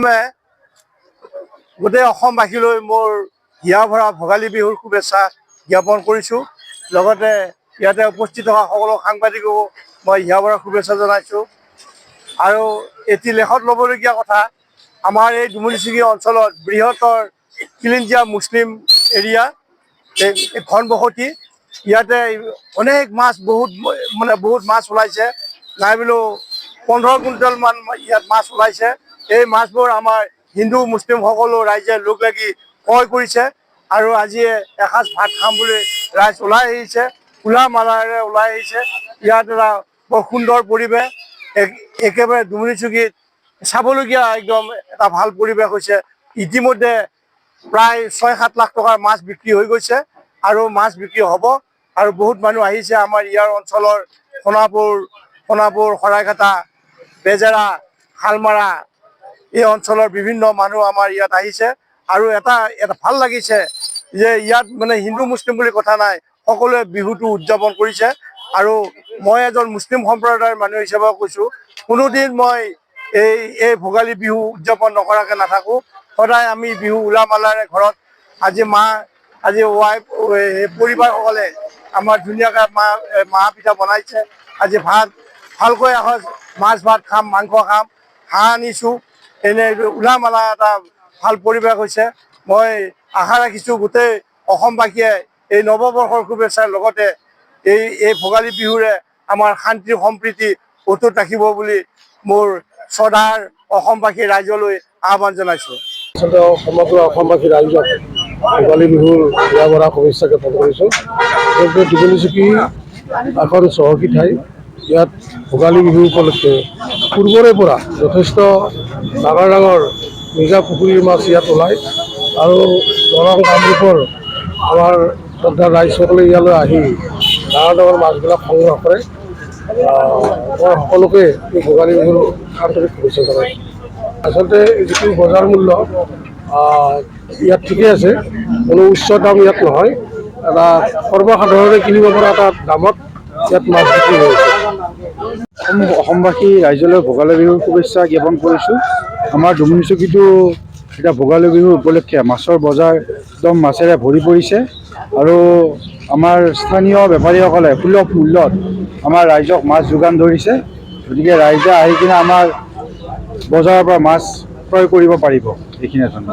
প্ৰথমে গোটেই অসমবাসীলৈ মোৰ হিয়া ভৰা ভোগালী বিহুৰ শুভেচ্ছা জ্ঞাপন কৰিছোঁ। লগতে ইয়াতে উপস্থিত থকা সকলো সাংবাদিকো মই হিয়া ভৰা শুভেচ্ছা জনাইছোঁ। আৰু এটি লেখত ল'বলগীয়া কথা, আমাৰ এই ডুমুৰিচুকী অঞ্চলত বৃহত্তৰ খিলঞ্জীয়া মুছলিম এৰিয়া, ঘনবসতি। ইয়াতে অনেক মাছ, বহুত মাছ ওলাইছে। নাই বোলো 15 কুইণ্টেলমান ইয়াত মাছ ওলাইছে। এই মাছবোৰ আমাৰ হিন্দু মুছলিম সকলো ৰাইজে লগ লাগি ক্ৰয় কৰিছে আৰু আজি এসাঁজ ভাত খাম বুলি ৰাইজ ওলাই আহিছে, উলহ মালহেৰে ওলাই আহিছে। ইয়াত এটা বৰ সুন্দৰ পৰিৱেশ, একেবাৰে ডুমুৰিচুকীত চাবলগীয়া একদম এটা ভাল পৰিৱেশ হৈছে। ইতিমধ্যে প্ৰায় 6-7 লাখ টকাৰ মাছ বিক্ৰী হৈ গৈছে আৰু মাছ বিক্ৰী হ'ব। আৰু বহুত মানুহ আহিছে আমাৰ ইয়াৰ অঞ্চলৰ সোণাপুৰ, শৰাইঘাটা, বেজেৰা, শালমাৰা এই অঞ্চলৰ বিভিন্ন মানুহ আমাৰ ইয়াত আহিছে। আৰু এটা ভাল লাগিছে যে ইয়াত মানে হিন্দু মুছলিম বুলি কথা নাই, সকলোৱে বিহুটো উদযাপন কৰিছে। আৰু মই এজন মুছলিম সম্প্ৰদায়ৰ মানুহ হিচাপে কৈছোঁ, কোনোদিন মই এই ভোগালী বিহু উদযাপন নকৰাকৈ নাথাকোঁ। সদায় আমি বিহু উলহ মালহেৰে ঘৰত আজি ৱাইফ পৰিবাৰসকলে আমাৰ ধুনীয়াকৈ মাহ পিঠা বনাইছে। আজি ভালকৈ এসাঁজ মাছ ভাত খাম, মাংস খাম, হাঁহ আনিছোঁ। এনে উলহ মালহ এটা ভাল পৰিৱেশ হৈছে। মই আশা ৰাখিছোঁ গোটেই অসমবাসীয়ে এই নৱবৰ্ষৰ শুভেচ্ছাৰ লগতে এই ভোগালী বিহুৰে আমাৰ শান্তি সম্প্ৰীতি অটুট ৰাখিব বুলি মোৰ শ্ৰদ্ধাৰ অসমবাসী ৰাইজলৈ আহ্বান জনাইছোঁ। আচলতে সমগ্ৰ অসমবাসী ৰাইজক ভোগালী বিহুৰ হিয়া ভৰা শুভেচ্ছা জ্ঞাপন কৰিছোঁ। ডুমুৰিচুকী এখন চহকী ঠাই। ইয়াত ভোগালী বিহু উপলক্ষে পূৰ্বৰে পৰা যথেষ্ট ডাঙৰ নিজা পুখুৰীৰ মাছ ইয়াত ওলায় আৰু দৰং কামৰূপৰ আমাৰ শ্ৰদ্ধাৰ ৰাইজসকলে ইয়ালৈ আহি ডাঙৰ মাছবিলাক সংগ্ৰহ কৰে। মই সকলোকে এই ভোগালী বিহুৰ আন্তৰিক শুভেচ্ছা জনাইছোঁ। আচলতে যিটো বজাৰ মূল্য ইয়াত ঠিকে আছে, কোনো উচ্চ দাম ইয়াত নহয়। এটা সৰ্বসাধাৰণে কিনিব পৰা এটা দামত ইয়াত মাছ বিক্ৰী হৈ আছে। অসমবাসী ৰাইজলৈ ভোগালী বিহুৰ শুভেচ্ছা জ্ঞাপন কৰিছোঁ। আমাৰ ডুমুৰিচুকীটো এতিয়া ভোগালী বিহুৰ উপলক্ষে মাছৰ বজাৰ একদম মাছেৰে ভৰি পৰিছে আৰু আমাৰ স্থানীয় বেপাৰীসকলে সুলভ মূল্যত আমাৰ ৰাইজক মাছ যোগান ধৰিছে। গতিকে ৰাইজে আহি কিনে আমাৰ বজাৰৰ পৰা মাছ ক্ৰয় কৰিব পাৰিব এইখিনিয়ে জনাই।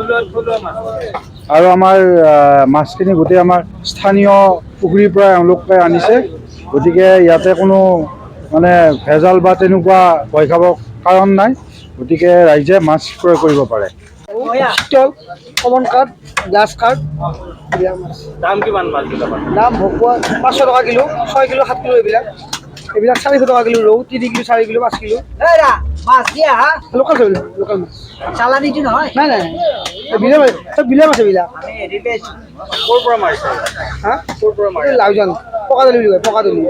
আৰু আমাৰ মাছখিনি গোটেই আমাৰ স্থানীয় পুখুৰীৰ পৰা এওঁলোকে আনিছে। গতিকে ইয়াতে কোনো মানে ভেজাল বা তেনেকুৱা ভয় খাব কাৰণ নাই। গতিকে ৰাইজে মাছ ক্ৰয় কৰিব পাৰে। কমন কাৰ্ড, গ্লাছ কাৰ্ড, দাম কিমান মাছবিলাক? দাম ভকুৱা 500 টকা কিলো, 6 কিলো, 7 কিলো এইবিলাক 400 টকা কিলো। ৰৌ 3 কিলো, 4 কিলো, 5 কিলো। লোকেল মাছ। চালানিটো নহয়? নাই বিলা মাছ এইবিলাক। ক'ৰ পৰা মাৰিছে? হা? ক'ৰ পৰা মাৰিছে? লাউজান, পকাদলি বুলি কয়, পকাদলি।